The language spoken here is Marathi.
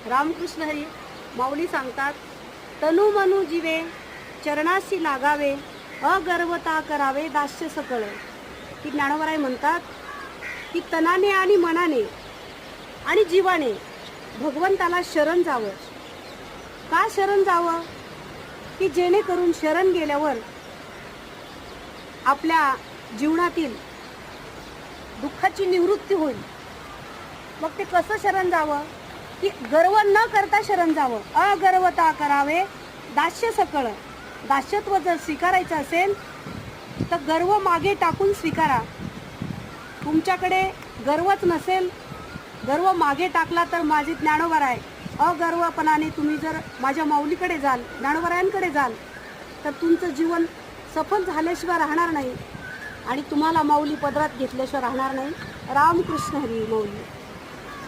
रामकृष्ण हरी. माऊली सांगतात, तनु मनु जीवे चरणाशी लागावे, अगर्वता करावे दास्य सकळ. की ज्ञानोबराय म्हणतात की तनाने आणि मनाने आणि जीवाने भगवंताला शरण जावं. का शरण जावं? की जेणेकरून शरण गेल्यावर आपल्या जीवनातील दुःखाची निवृत्ती होईल. मग ते कसं शरण जावं? की गर्व न करता शरण जावं. अगर्वता करावे दास्य सकळ. दास्यत्व जर स्वीकारायचं असेल तर गर्व मागे टाकून स्वीकारा. तुमच्याकडे गर्वच नसेल, गर्व मागे टाकला तर माझे ज्ञानोबराय अगर्वपणाने तुम्ही जर माझ्या माऊलीकडे जाल, ज्ञानोबरायांकडे जाल, तर तुमचं जीवन सफल झाल्याशिवाय राहणार नाही आणि तुम्हाला माऊली पदरात घेतल्याशिवाय राहणार नाही. रामकृष्ण हरी. माऊली.